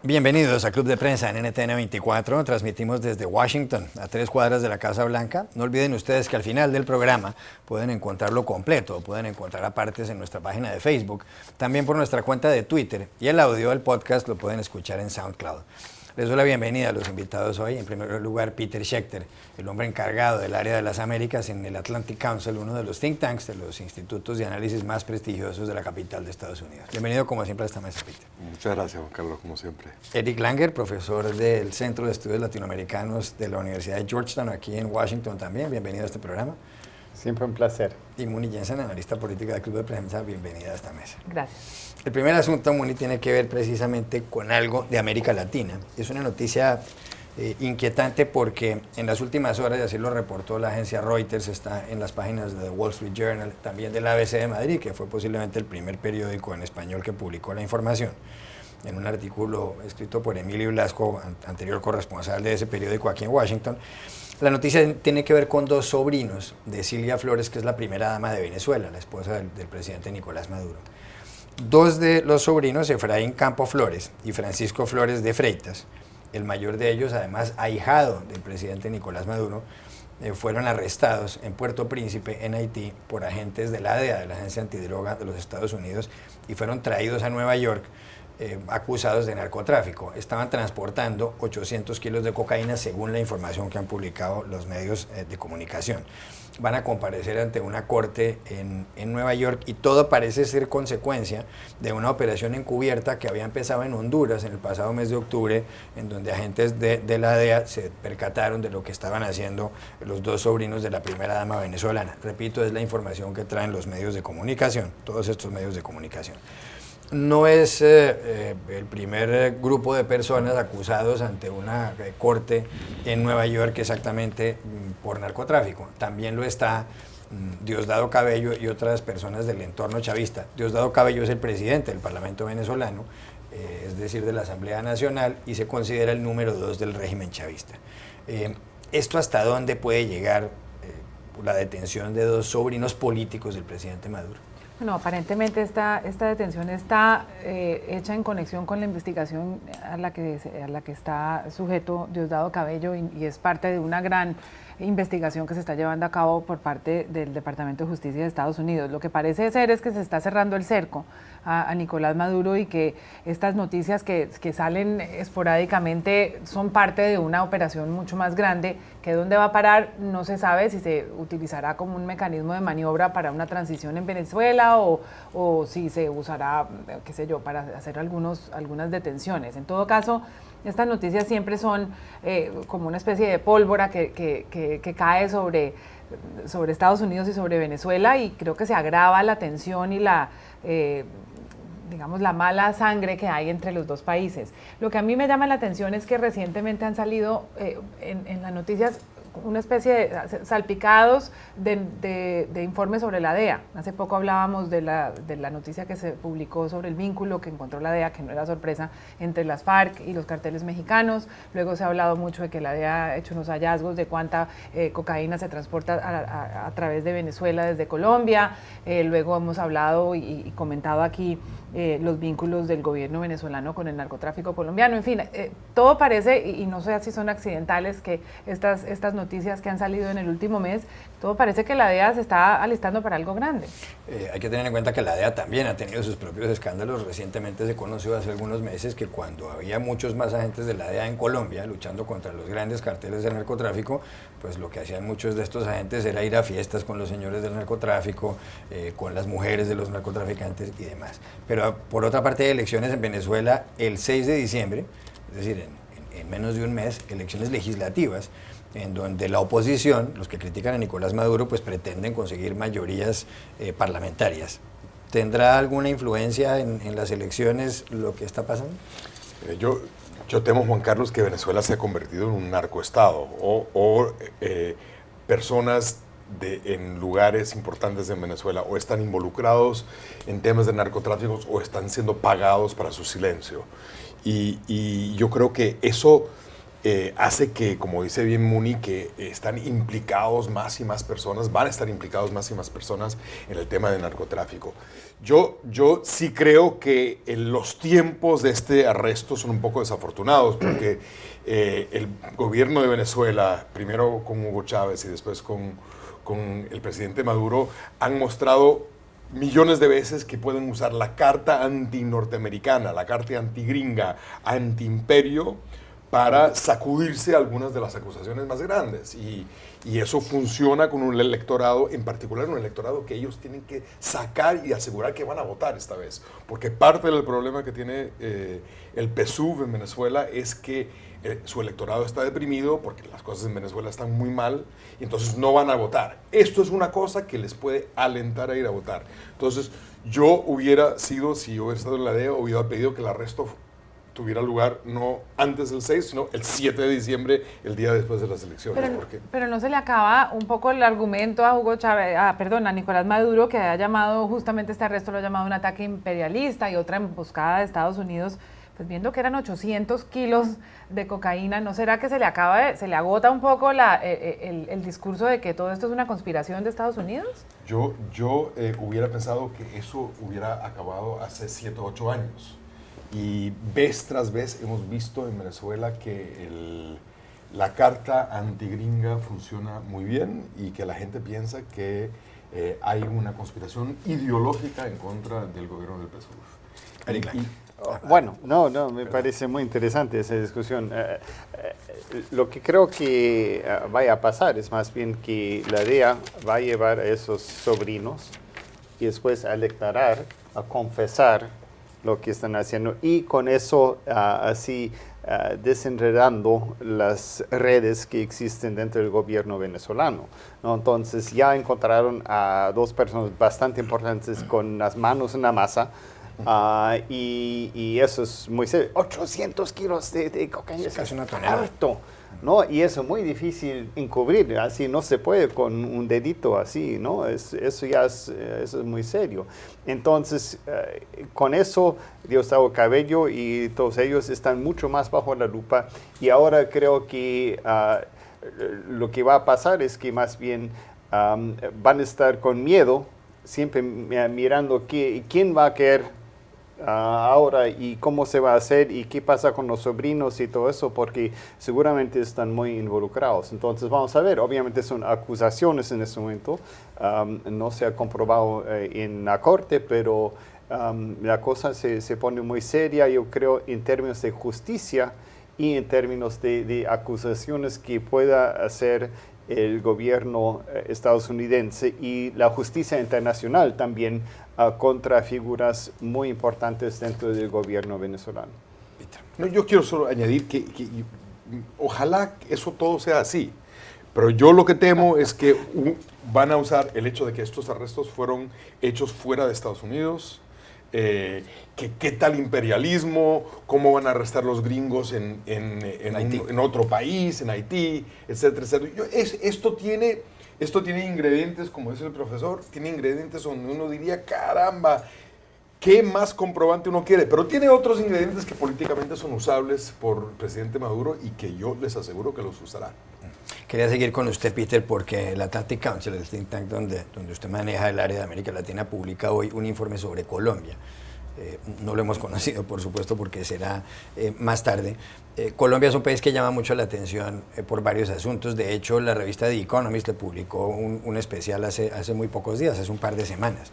Bienvenidos a Club de Prensa en NTN 24. Transmitimos desde Washington, a 3 cuadras de la Casa Blanca. No olviden ustedes que al final del programa pueden encontrarlo completo, pueden encontrar partes en nuestra página de Facebook, también por nuestra cuenta de Twitter, y el audio del podcast lo pueden escuchar en SoundCloud. Les doy la bienvenida a los invitados hoy. En primer lugar, Peter Schechter, el hombre encargado del área de las Américas en el Atlantic Council, uno de los think tanks, de los institutos de análisis más prestigiosos de la capital de Estados Unidos. Bienvenido, como siempre, a esta mesa, Peter. Muchas gracias, Juan Carlos, como siempre. Eric Langer, profesor del Centro de Estudios Latinoamericanos de la Universidad de Georgetown, aquí en Washington también. Bienvenido a este programa. Siempre un placer. Y Muni Jensen, analista política del Club de Prensa, bienvenida a esta mesa. Gracias. El primer asunto, Muni, tiene que ver precisamente con algo de América Latina. Es una noticia inquietante porque en las últimas horas, y así lo reportó la agencia Reuters, está en las páginas de The Wall Street Journal, también del ABC de Madrid, que fue posiblemente el primer periódico en español que publicó la información. En un artículo escrito por Emilio Blasco, anterior corresponsal de ese periódico aquí en Washington, la noticia tiene que ver con dos sobrinos de Cilia Flores, que es la primera dama de Venezuela, la esposa del presidente Nicolás Maduro. Dos de los sobrinos, Efraín Campo Flores y Francisco Flores de Freitas, el mayor de ellos, además ahijado del presidente Nicolás Maduro, fueron arrestados en Puerto Príncipe, en Haití, por agentes de la DEA, de la Agencia Antidroga de los Estados Unidos, y fueron traídos a Nueva York acusados de narcotráfico. Estaban transportando 800 kilos de cocaína, según la información que han publicado los medios de comunicación. Van a comparecer ante una corte en Nueva York, y todo parece ser consecuencia de una operación encubierta que había empezado en Honduras en el pasado mes de octubre, en donde agentes de la DEA se percataron de lo que estaban haciendo los dos sobrinos de la primera dama venezolana. Repito, es la información que traen los medios de comunicación, todos estos medios de comunicación. No es el primer grupo de personas acusados ante una corte en Nueva York exactamente por narcotráfico. También lo está Diosdado Cabello y otras personas del entorno chavista. Diosdado Cabello es el presidente del Parlamento venezolano, es decir, de la Asamblea Nacional, y se considera el número 2 del régimen chavista. ¿Esto hasta dónde puede llegar la detención de dos sobrinos políticos del presidente Maduro? Bueno, aparentemente esta detención está hecha en conexión con la investigación a la que está sujeto Diosdado Cabello, y es parte de una gran investigación que se está llevando a cabo por parte del Departamento de Justicia de Estados Unidos. Lo que parece ser es que se está cerrando el cerco a Nicolás Maduro, y que estas noticias que salen esporádicamente son parte de una operación mucho más grande, que dónde va a parar no se sabe, si se utilizará como un mecanismo de maniobra para una transición en Venezuela o si se usará, qué sé yo, para hacer algunas detenciones. En todo caso, estas noticias siempre son como una especie de pólvora que cae sobre Estados Unidos y sobre Venezuela, y creo que se agrava la tensión y la mala sangre que hay entre los dos países. Lo que a mí me llama la atención es que recientemente han salido en las noticias una especie de salpicados de informes sobre la DEA. Hace poco hablábamos de la noticia que se publicó sobre el vínculo que encontró la DEA, que no era sorpresa, entre las FARC y los carteles mexicanos. Luego se ha hablado mucho de que la DEA ha hecho unos hallazgos de cuánta cocaína se transporta a través de Venezuela desde Colombia. Luego hemos hablado y comentado aquí los vínculos del gobierno venezolano con el narcotráfico colombiano. En fin, todo parece, y no sé si son accidentales, que estas noticias que han salido en el último mes, todo parece que la DEA se está alistando para algo grande. Hay que tener en cuenta que la DEA también ha tenido sus propios escándalos. Recientemente se conoció hace algunos meses que cuando había muchos más agentes de la DEA en Colombia luchando contra los grandes carteles del narcotráfico, pues lo que hacían muchos de estos agentes era ir a fiestas con los señores del narcotráfico, con las mujeres de los narcotraficantes y demás. Pero por otra parte, hay elecciones en Venezuela el 6 de diciembre, es decir, en menos de un mes, elecciones legislativas, en donde la oposición, los que critican a Nicolás Maduro, pues pretenden conseguir mayorías parlamentarias. ¿Tendrá alguna influencia en las elecciones lo que está pasando? Yo temo, Juan Carlos, que Venezuela se ha convertido en un narcoestado o personas en lugares importantes en Venezuela o están involucrados en temas de narcotráfico o están siendo pagados para su silencio. Y yo creo que eso hace que, como dice bien Muni, que están implicados más y más personas, van a estar implicados más y más personas en el tema del narcotráfico. Yo sí creo que los tiempos de este arresto son un poco desafortunados, porque el gobierno de Venezuela, primero con Hugo Chávez y después con el presidente Maduro, han mostrado millones de veces que pueden usar la carta anti-norteamericana, la carta anti-gringa, anti-imperio, para sacudirse algunas de las acusaciones más grandes. Y eso funciona con un electorado, en particular un electorado que ellos tienen que sacar y asegurar que van a votar esta vez. Porque parte del problema que tiene el PSUV en Venezuela es que su electorado está deprimido porque las cosas en Venezuela están muy mal y entonces no van a votar. Esto es una cosa que les puede alentar a ir a votar. Entonces yo hubiera sido, si yo hubiera estado en la DEA, hubiera pedido que el arresto tuviera lugar no antes del 6, sino el 7 de diciembre, el día después de las elecciones. Pero no se le acaba un poco el argumento a Hugo Chávez, a Nicolás Maduro, que ha llamado justamente este arresto, lo ha llamado un ataque imperialista y otra emboscada de Estados Unidos, pues viendo que eran 800 kilos de cocaína, ¿no será que se le agota un poco el discurso de que todo esto es una conspiración de Estados Unidos? Yo hubiera pensado que eso hubiera acabado hace 7 o 8 años. Y vez tras vez hemos visto en Venezuela que la carta antigringa funciona muy bien y que la gente piensa que hay una conspiración ideológica en contra del gobierno del PSUV. Bueno, me parece muy interesante esa discusión. Lo que creo que vaya a pasar es más bien que la DEA va a llevar a esos sobrinos y después a declarar, a confesar lo que están haciendo y con eso así desenredando las redes que existen dentro del gobierno venezolano, ¿no? Entonces ya encontraron a 2 personas bastante importantes con las manos en la masa. Y eso es muy serio. 800 kilos de cocaína. Es casi una tonelada. Harto, ¿no? Y eso es muy difícil encubrir. Así no se puede con un dedito así, ¿no? Eso es muy serio. Entonces, con eso, Diosdado Cabello y todos ellos están mucho más bajo la lupa. Y ahora creo que lo que va a pasar es que más bien van a estar con miedo, siempre mirando quién va a querer ahora y cómo se va a hacer y qué pasa con los sobrinos y todo eso, porque seguramente están muy involucrados. Entonces vamos a ver, obviamente son acusaciones en este momento, no se ha comprobado en la corte, pero la cosa se pone muy seria, yo creo, en términos de justicia y en términos de acusaciones que pueda hacer el gobierno estadounidense y la justicia internacional también contra figuras muy importantes dentro del gobierno venezolano. No, yo quiero solo añadir que ojalá eso todo sea así, pero yo lo que temo es que van a usar el hecho de que estos arrestos fueron hechos fuera de Estados Unidos. ¿Qué tal imperialismo? ¿Cómo van a arrestar los gringos en otro país, en Haití, etcétera, etcétera? Esto tiene ingredientes, como dice el profesor, tiene ingredientes donde uno diría, caramba, ¿qué más comprobante uno quiere? Pero tiene otros ingredientes que políticamente son usables por el presidente Maduro y que yo les aseguro que los usará. Quería seguir con usted, Peter, porque el Atlantic Council, el think tank donde usted maneja el área de América Latina, publica hoy un informe sobre Colombia. No lo hemos conocido, por supuesto, porque será más tarde. Colombia es un país que llama mucho la atención por varios asuntos. De hecho, la revista The Economist le publicó un especial hace muy pocos días, hace un par de semanas.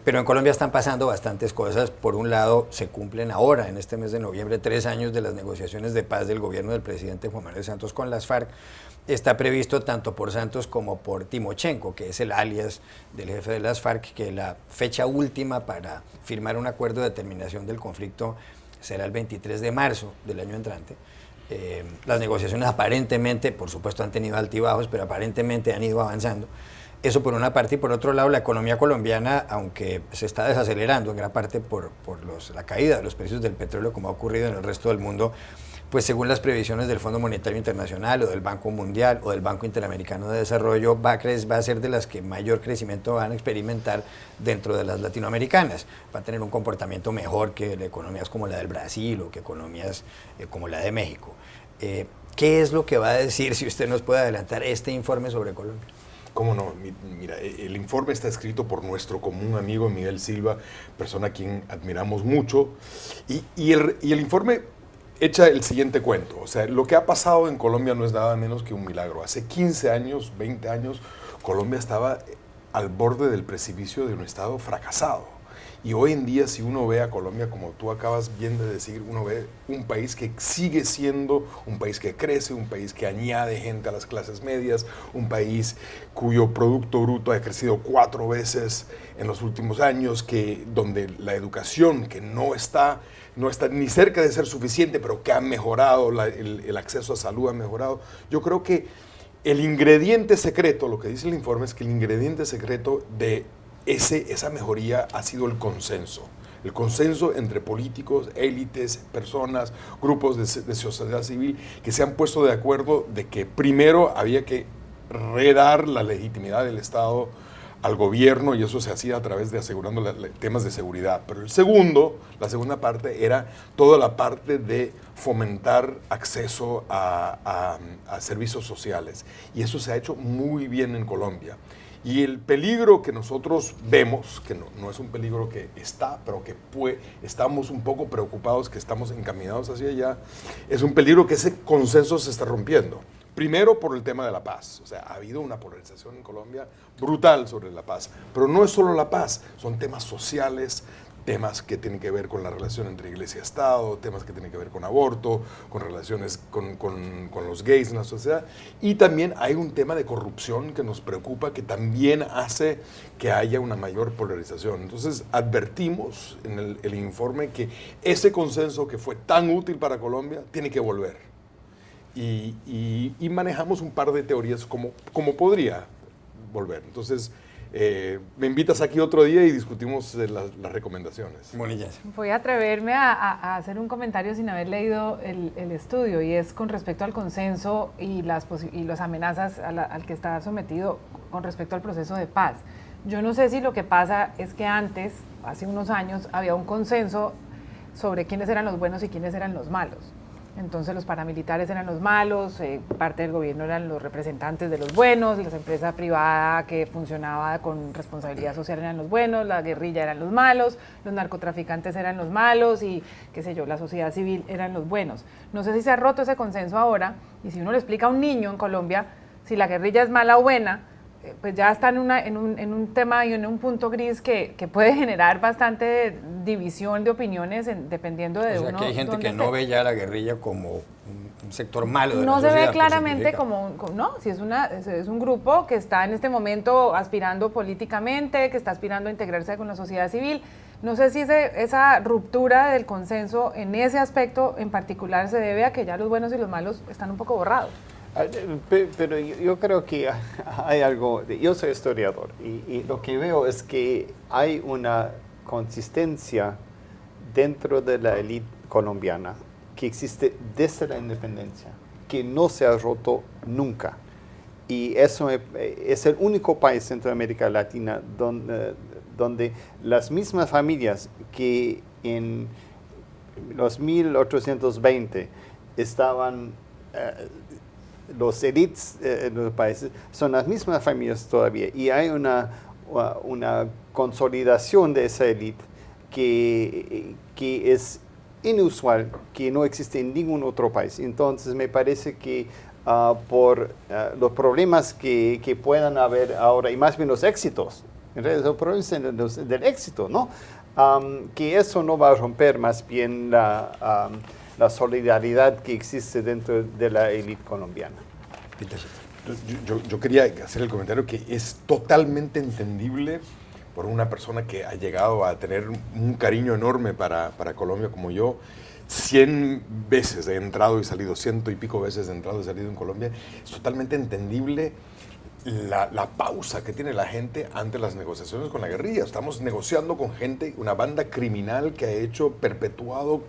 Pero en Colombia están pasando bastantes cosas. Por un lado, se cumplen ahora, en este mes de noviembre, 3 años de las negociaciones de paz del gobierno del presidente Juan Manuel Santos con las FARC. Está previsto tanto por Santos como por Timochenko, que es el alias del jefe de las FARC, que la fecha última para firmar un acuerdo de terminación del conflicto será el 23 de marzo del año entrante. Las negociaciones aparentemente, por supuesto han tenido altibajos, pero aparentemente han ido avanzando. Eso por una parte, y por otro lado la economía colombiana, aunque se está desacelerando en gran parte por la caída de los precios del petróleo, como ha ocurrido en el resto del mundo, pues según las previsiones del Fondo Monetario Internacional o del Banco Mundial o del Banco Interamericano de Desarrollo, va a ser de las que mayor crecimiento van a experimentar dentro de las latinoamericanas. Va a tener un comportamiento mejor que economías como la del Brasil o que economías como la de México. ¿Qué ¿Qué es lo que va a decir, si usted nos puede adelantar, este informe sobre Colombia? ¿Cómo no? Mira, el informe está escrito por nuestro común amigo Miguel Silva, persona a quien admiramos mucho, y el informe echa el siguiente cuento. O sea, lo que ha pasado en Colombia no es nada menos que un milagro. Hace 15 años, 20 años, Colombia estaba al borde del precipicio de un estado fracasado. Y hoy en día, si uno ve a Colombia, como tú acabas bien de decir, uno ve un país que sigue siendo un país que crece, un país que añade gente a las clases medias, un país cuyo Producto Bruto ha crecido 4 veces en los últimos años, donde la educación, que no está ni cerca de ser suficiente, pero que ha mejorado, el acceso a salud ha mejorado. Yo creo que el ingrediente secreto, lo que dice el informe, es que el ingrediente secreto de esa mejoría ha sido el consenso. El consenso entre políticos, élites, personas, grupos de sociedad civil que se han puesto de acuerdo de que primero había que redar la legitimidad del Estado al gobierno, y eso se hacía a través de asegurando temas de seguridad. Pero la segunda parte era toda la parte de fomentar acceso a servicios sociales. Y eso se ha hecho muy bien en Colombia. Y el peligro que nosotros vemos, que no es un peligro que está, pero que estamos un poco preocupados, que estamos encaminados hacia allá, es un peligro que ese consenso se está rompiendo. Primero por el tema de la paz. O sea, ha habido una polarización en Colombia brutal sobre la paz. Pero no es solo la paz, son temas sociales, temas que tienen que ver con la relación entre iglesia y Estado, temas que tienen que ver con aborto, con relaciones con los gays en la sociedad. Y también hay un tema de corrupción que nos preocupa, que también hace que haya una mayor polarización. Entonces advertimos en el informe que ese consenso que fue tan útil para Colombia tiene que volver. Y manejamos un par de teorías como podría volver. Entonces, me invitas aquí otro día y discutimos las recomendaciones. Bonillas. Voy a atreverme a hacer un comentario sin haber leído el estudio, y es con respecto al consenso y las amenazas al que está sometido con respecto al proceso de paz. Yo no sé si lo que pasa es que antes, hace unos años, había un consenso sobre quiénes eran los buenos y quiénes eran los malos. Entonces los paramilitares eran los malos, parte del gobierno eran los representantes de los buenos, la empresa privada que funcionaba con responsabilidad social eran los buenos, la guerrilla eran los malos, los narcotraficantes eran los malos y, qué sé yo, la sociedad civil eran los buenos. No sé si se ha roto ese consenso ahora, y si uno le explica a un niño en Colombia si la guerrilla es mala o buena, pues ya está en un tema y en un punto gris que puede generar bastante división de opines dependiendo de uno. O sea, que hay gente que no ve ya la guerrilla como un sector malo de la no sociedad. Se ve claramente no, si es un grupo que está en este momento aspirando políticamente, que está aspirando a integrarse con la sociedad civil. No sé si esa ruptura del consenso en ese aspecto en particular se debe a que ya los buenos y los malos están un poco borrados. Pero yo creo que hay algo, yo soy historiador y lo que veo es que hay una consistencia dentro de la élite colombiana que existe desde la independencia, que no se ha roto nunca. Y eso es el único país en Centroamérica Latina donde las mismas familias que en los 1820 estaban... los élites en los países son las mismas familias todavía, y hay una consolidación de esa élite que es inusual, que no existe en ningún otro país. Entonces me parece que por los problemas que puedan haber ahora, y más bien los éxitos, en realidad los problemas del éxito, ¿no? Que eso no va a romper más bien la solidaridad que existe dentro de la élite colombiana. Yo quería hacer el comentario que es totalmente entendible por una persona que ha llegado a tener un cariño enorme para Colombia como yo. 100 veces he entrado y salido, 100 y pico veces he entrado y salido en Colombia. Es totalmente entendible la pausa que tiene la gente ante las negociaciones con la guerrilla. Estamos negociando con gente, una banda criminal que ha perpetuado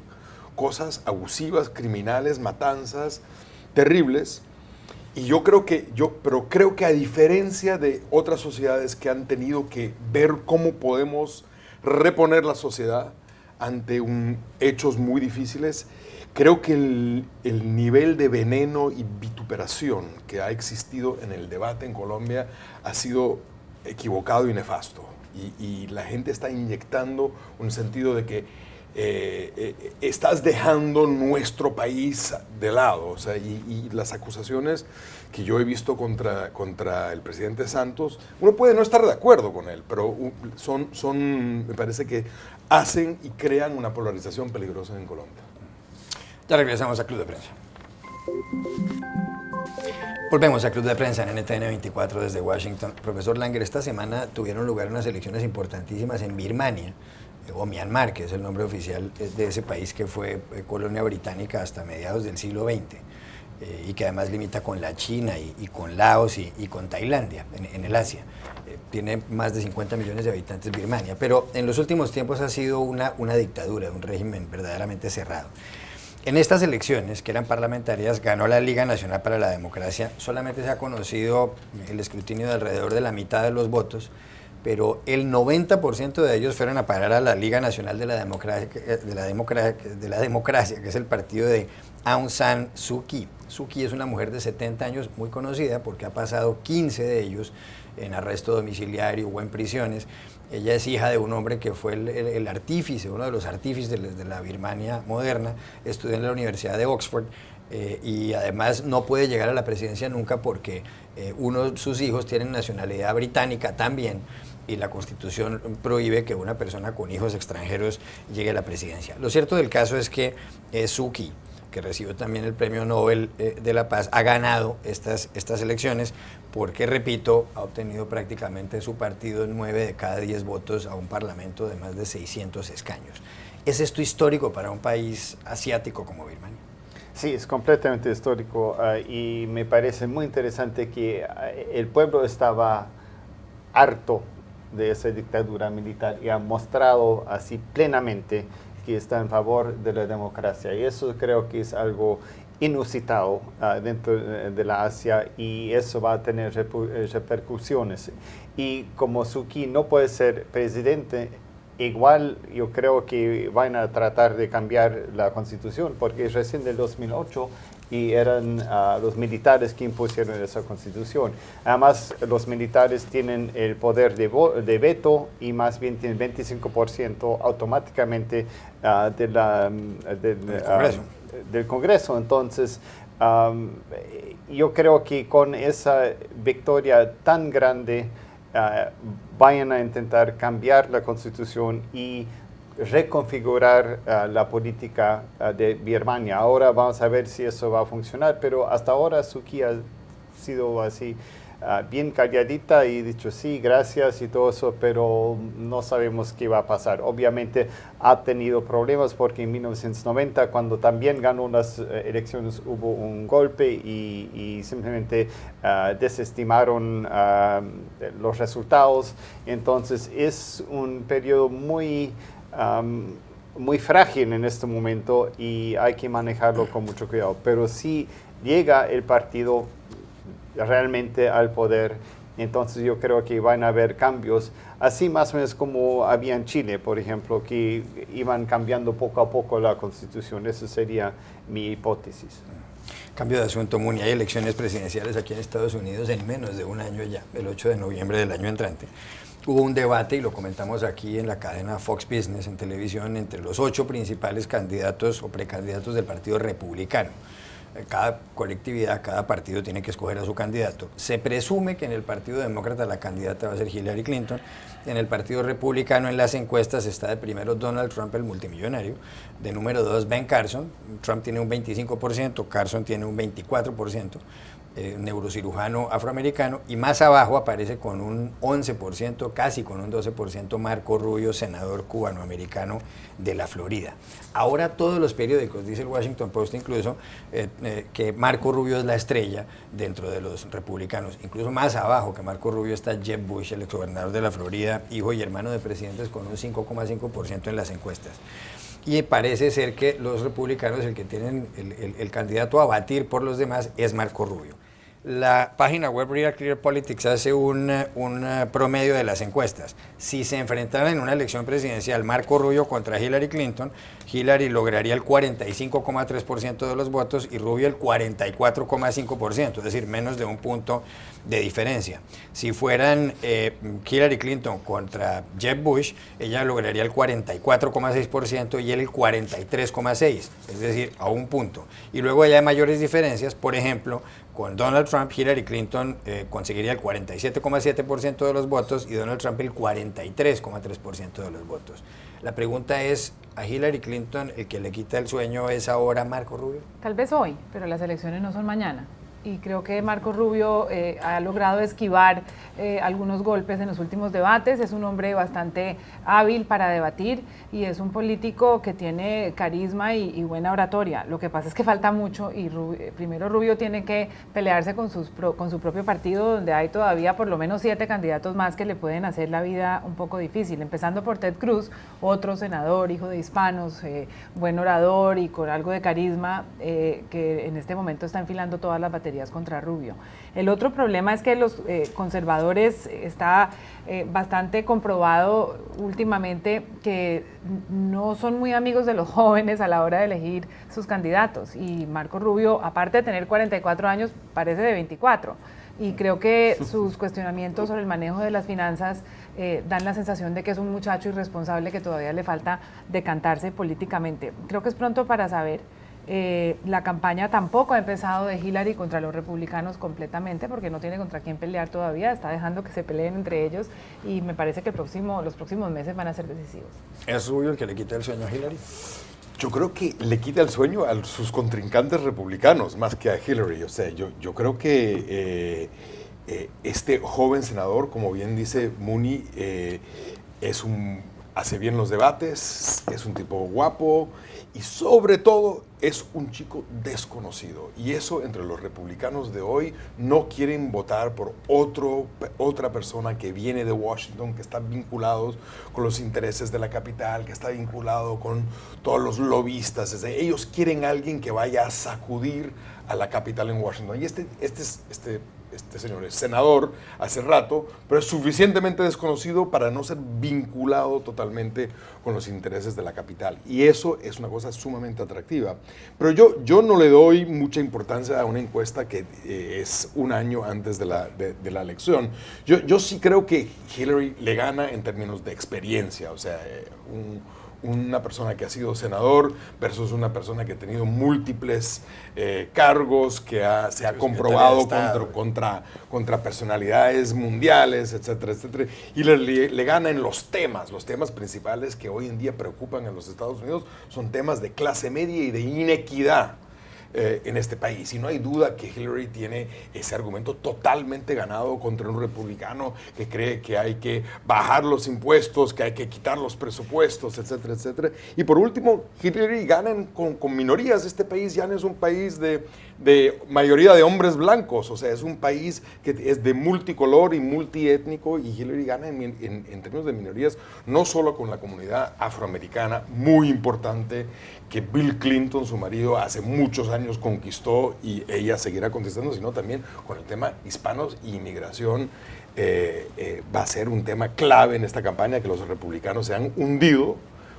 cosas abusivas, criminales, matanzas terribles. Y creo que a diferencia de otras sociedades que han tenido que ver cómo podemos reponer la sociedad ante hechos muy difíciles, Creo que el nivel de veneno y vituperación que ha existido en el debate en Colombia ha sido equivocado y nefasto. Y la gente está inyectando un sentido de que estás dejando nuestro país de lado. O sea, y las acusaciones que yo he visto contra el presidente Santos, uno puede no estar de acuerdo con él, pero me parece que hacen y crean una polarización peligrosa en Colombia. Ya regresamos a Club de Prensa. Volvemos a Club de Prensa en NTN 24 desde Washington. Profesor Langer, esta semana tuvieron lugar unas elecciones importantísimas en Birmania, o Myanmar, que es el nombre oficial de ese país que fue colonia británica hasta mediados del siglo XX, y que además limita con la China y con Laos y con Tailandia, en el Asia. Tiene más de 50 millones de habitantes Birmania, pero en los últimos tiempos ha sido una dictadura, un régimen verdaderamente cerrado. En estas elecciones, que eran parlamentarias, ganó la Liga Nacional para la Democracia. Solamente se ha conocido el escrutinio de alrededor de la mitad de los votos, pero el 90% de ellos fueron a parar a la Liga Nacional de la Democracia, que es el partido de Aung San Suu Kyi. Suu Kyi es una mujer de 70 años muy conocida porque ha pasado 15 de ellos en arresto domiciliario o en prisiones. Ella es hija de un hombre que fue el artífice, uno de los artífices de la Birmania moderna, estudió en la Universidad de Oxford y además no puede llegar a la presidencia nunca porque uno de sus hijos tiene nacionalidad británica también y la Constitución prohíbe que una persona con hijos extranjeros llegue a la presidencia. Lo cierto del caso es que Suu Kyi, que recibió también el Premio Nobel de la Paz, ha ganado estas elecciones porque, repito, ha obtenido prácticamente su partido 9 de cada 10 votos a un parlamento de más de 600 escaños. ¿Es esto histórico para un país asiático como Birmania? Sí, es completamente histórico y me parece muy interesante que el pueblo estaba harto de esa dictadura militar y ha mostrado así plenamente que está en favor de la democracia, y eso creo que es algo inusitado dentro de la Asia, y eso va a tener repercusiones. Y como Suu Kyi no puede ser presidente, igual yo creo que van a tratar de cambiar la Constitución, porque es recién del 2008 y eran los militares que impusieron esa Constitución. Además, los militares tienen el poder de veto y más bien tienen 25% automáticamente del Congreso. Entonces, yo creo que con esa victoria tan grande vayan a intentar cambiar la Constitución y reconfigurar la política de Birmania. Ahora vamos a ver si eso va a funcionar, pero hasta ahora Suu Kyi ha sido así bien calladita y dicho sí, gracias y todo eso, pero no sabemos qué va a pasar. Obviamente ha tenido problemas porque en 1990, cuando también ganó las elecciones, hubo un golpe y simplemente desestimaron los resultados. Entonces es un periodo muy frágil en este momento y hay que manejarlo con mucho cuidado. Pero si llega el partido realmente al poder, entonces yo creo que van a haber cambios, así más o menos como había en Chile, por ejemplo, que iban cambiando poco a poco la Constitución. Esa sería mi hipótesis. Cambio de asunto, Muni. Hay elecciones presidenciales aquí en Estados Unidos en menos de un año ya, el 8 de noviembre del año entrante. Hubo un debate, y lo comentamos aquí en la cadena Fox Business en televisión, entre los 8 principales candidatos o precandidatos del Partido Republicano. Cada colectividad, cada partido tiene que escoger a su candidato. Se presume que en el Partido Demócrata la candidata va a ser Hillary Clinton. En el Partido Republicano, en las encuestas, está de primero Donald Trump, el multimillonario. De número 2, Ben Carson. Trump tiene un 25%, Carson tiene un 24%. Neurocirujano afroamericano, y más abajo aparece con un 11%, casi con un 12%, Marco Rubio, senador cubanoamericano de la Florida. Ahora todos los periódicos, dice el Washington Post incluso, que Marco Rubio es la estrella dentro de los republicanos. Incluso más abajo que Marco Rubio está Jeb Bush, el exgobernador de la Florida, hijo y hermano de presidentes, con un 5,5% en las encuestas. Y parece ser que los republicanos, el que tienen el candidato a batir por los demás es Marco Rubio. La página web Real Clear Politics hace un promedio de las encuestas. Si se enfrentaran en una elección presidencial Marco Rubio contra Hillary Clinton, Hillary lograría el 45,3% de los votos y Rubio el 44,5%, es decir, menos de un punto de diferencia. Si fueran Hillary Clinton contra Jeb Bush, ella lograría el 44,6% y él el 43,6%, es decir, a un punto. Y luego hay mayores diferencias, por ejemplo, con Donald Trump, Hillary Clinton conseguiría el 47,7% de los votos y Donald Trump el 43,3% de los votos. La pregunta es, ¿a Hillary Clinton el que le quita el sueño es ahora Marco Rubio? Tal vez hoy, pero las elecciones no son mañana. Y creo que Marco Rubio ha logrado esquivar algunos golpes en los últimos debates. Es un hombre bastante hábil para debatir y es un político que tiene carisma y buena oratoria. Lo que pasa es que falta mucho y primero Rubio tiene que pelearse con su propio partido, donde hay todavía por lo menos 7 candidatos más que le pueden hacer la vida un poco difícil, empezando por Ted Cruz, otro senador, hijo de hispanos, buen orador y con algo de carisma, que en este momento está enfilando todas las baterías contra Rubio. El otro problema es que los conservadores está bastante comprobado últimamente que no son muy amigos de los jóvenes a la hora de elegir sus candidatos y Marco Rubio, aparte de tener 44 años, parece de 24 y creo que sus cuestionamientos sobre el manejo de las finanzas dan la sensación de que es un muchacho irresponsable que todavía le falta decantarse políticamente. Creo que es pronto para saber. La campaña tampoco ha empezado de Hillary contra los republicanos completamente porque no tiene contra quién pelear todavía, está dejando que se peleen entre ellos y me parece que los próximos meses van a ser decisivos. ¿Es Rubio el que le quita el sueño a Hillary? Yo creo que le quita el sueño a sus contrincantes republicanos más que a Hillary. O sea, yo creo que este joven senador, como bien dice Mooney, hace bien los debates, es un tipo guapo y sobre todo es un chico desconocido. Y eso entre los republicanos de hoy no quieren votar por otra persona que viene de Washington, que está vinculado con los intereses de la capital, que está vinculado con todos los lobistas. Ellos quieren a alguien que vaya a sacudir a la capital en Washington. Y este señor es senador hace rato, pero es suficientemente desconocido para no ser vinculado totalmente con los intereses de la capital. Y eso es una cosa sumamente atractiva. Pero yo no le doy mucha importancia a una encuesta que es un año antes de la elección. Yo sí creo que Hillary le gana en términos de experiencia, o sea, una persona que ha sido senador versus una persona que ha tenido múltiples cargos, que se ha comprobado contra personalidades mundiales, etcétera, etcétera. Y le gana en los temas principales que hoy en día preocupan a los Estados Unidos, son temas de clase media y de inequidad en este país. Y no hay duda que Hillary tiene ese argumento totalmente ganado contra un republicano que cree que hay que bajar los impuestos, que hay que quitar los presupuestos, etcétera, etcétera. Y por último, Hillary gana con minorías. Este país ya no es un país de mayoría de hombres blancos, o sea, es un país que es de multicolor y multiétnico, y Hillary gana en términos de minorías, no solo con la comunidad afroamericana, muy importante, que Bill Clinton, su marido, hace muchos años conquistó y ella seguirá conquistando, sino también con el tema hispanos y inmigración. Va a ser un tema clave en esta campaña, que los republicanos se han hundido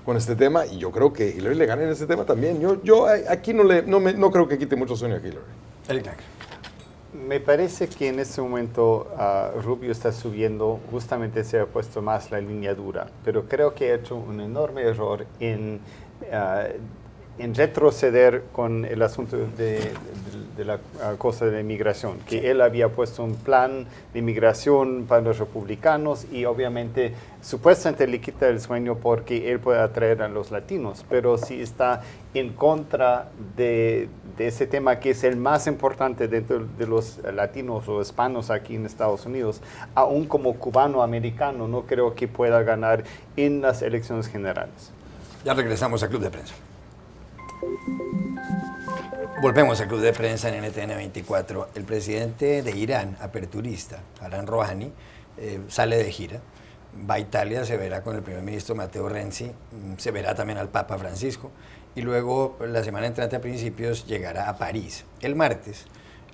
con este tema, y yo creo que Hillary le gana en este tema también. Yo aquí no creo que quite mucho sueño a Hillary. Eric Lang. Me parece que en este momento Rubio está subiendo, justamente se ha puesto más la línea dura, pero creo que ha hecho un enorme error en retroceder con el asunto de la cosa de la inmigración, que él había puesto un plan de inmigración para los republicanos y obviamente supuestamente le quita el sueño porque él puede atraer a los latinos, pero si está en contra de ese tema que es el más importante dentro de los latinos o hispanos aquí en Estados Unidos, aún como cubano-americano, no creo que pueda ganar en las elecciones generales. Ya regresamos al Club de Prensa. Volvemos al Club de Prensa en NTN 24. El presidente de Irán, aperturista, Hassan Rouhani, sale de gira. Va a Italia, se verá con el primer ministro Matteo Renzi, se verá también al Papa Francisco y luego la semana entrante a principios llegará a París. El martes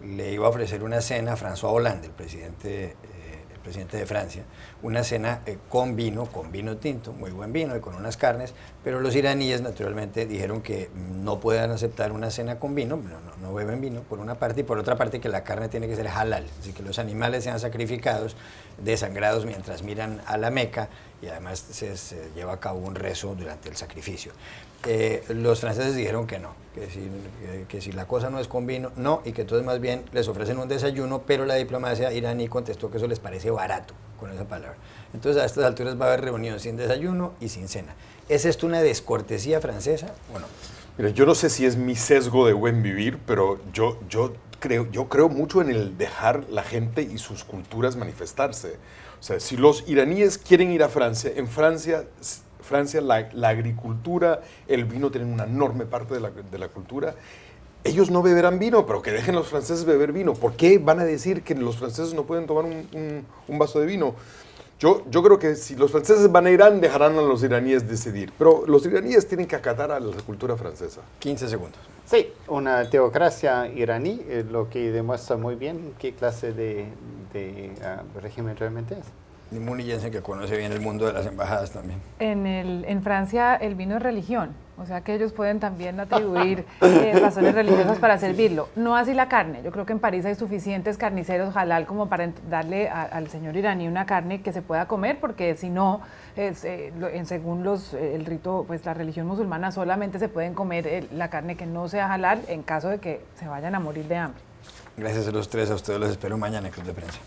le iba a ofrecer una cena a François Hollande, el presidente de Francia, una cena con vino tinto, muy buen vino y con unas carnes, pero los iraníes naturalmente dijeron que no pueden aceptar una cena con vino, no beben vino por una parte, y por otra parte que la carne tiene que ser halal, así que los animales sean sacrificados, desangrados mientras miran a la Meca, y además se lleva a cabo un rezo durante el sacrificio. Los franceses dijeron que no, que si la cosa no es con vino, no, y que entonces más bien les ofrecen un desayuno, pero la diplomacia iraní contestó que eso les parece barato con esa palabra. Entonces a estas alturas va a haber reunión sin desayuno y sin cena. ¿Es esto una descortesía francesa o no? Mira, yo no sé si es mi sesgo de buen vivir, pero yo creo mucho en el dejar la gente y sus culturas manifestarse. O sea, si los iraníes quieren ir a Francia, en Francia la agricultura, el vino tienen una enorme parte de la cultura. Ellos no beberán vino, pero que dejen los franceses beber vino. ¿Por qué van a decir que los franceses no pueden tomar un vaso de vino? Yo creo que si los franceses van a Irán, dejarán a los iraníes decidir. Pero los iraníes tienen que acatar a la cultura francesa. 15 segundos. Sí, una teocracia iraní, lo que demuestra muy bien qué clase de régimen realmente es. Y Muni Jensen, que conoce bien el mundo de las embajadas también. En Francia el vino es religión, o sea que ellos pueden también atribuir razones religiosas para servirlo. No así la carne. Yo creo que en París hay suficientes carniceros halal como para darle al señor iraní una carne que se pueda comer, porque si no, según el rito, pues la religión musulmana, solamente se pueden comer la carne que no sea halal en caso de que se vayan a morir de hambre. Gracias a los tres, a ustedes los espero mañana en Club de Prensa.